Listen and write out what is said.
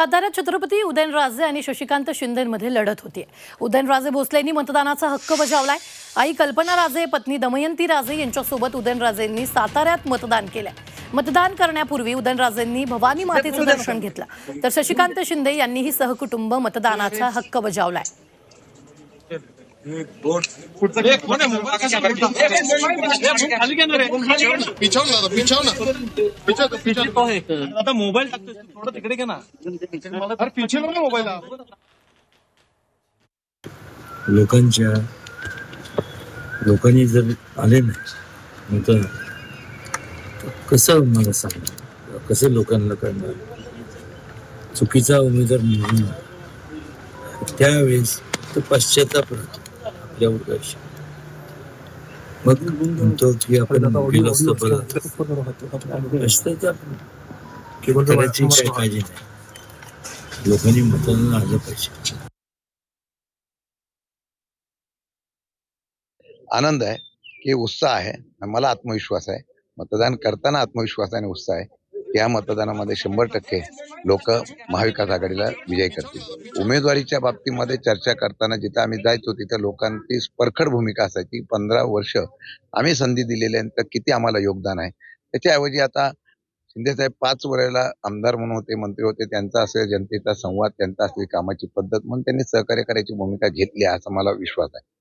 साताऱ्यात छत्रपती उदयनराजे आणि शशिकांत शिंदेमध्ये लढत होती। उदयनराजे भोसलेंनी मतदानाचा हक्क बजावलाय। आई कल्पना राजे, पत्नी दमयंती राजे यांच्यासोबत उदयनराजेंनी साताऱ्यात मतदान केलंय। मतदान करण्यापूर्वी उदयनराजेंनी भवानी मातेचं दर्शन घेतलं, तर शशिकांत शिंदे यांनीही सहकुटुंब मतदानाचा हक्क बजावलाय। आता मोबाईल टाकतोय थोडं तिकडे घे ना, अरे पिछे लो ना मोबाईल। लोकांनी जर आले नाही तर कसं मला सांग, कसं लोकांना करणार? चुकीचा उमेदवार म्हणून त्यावेळेस तो पश्चाताप राहतो आपल्यावर काय। मग म्हणतो की आपण व्यवस्था करायची काय काळजी नाही, लोकांनी मतदान आलं पाहिजे। आनंद आहे की उत्साह आहे, मला आत्मविश्वास आहे, मतदान करताना आत्मविश्वास आणि उत्साह आहे। या मतदानामध्ये 100% लोक महाविकास आघाडीला विजयी करतील। उमेदवारीच्या बाबतीमध्ये चर्चा करताना जिथं आम्ही जायचो तिथं लोकांची परखड भूमिका असायची। 15 वर्ष आम्ही संधी दिलेल्यानंतर किती आम्हाला योगदान आहे, त्याच्याऐवजी आता शिंदेसाहेब 5 वेळेला आमदार म्हणून होते, मंत्री होते, त्यांचा असेल जनतेचा संवाद, त्यांचा असेल कामाची पद्धत म्हणून त्यांनी सहकार्य करायची भूमिका घेतली आहे, असा मला विश्वास आहे।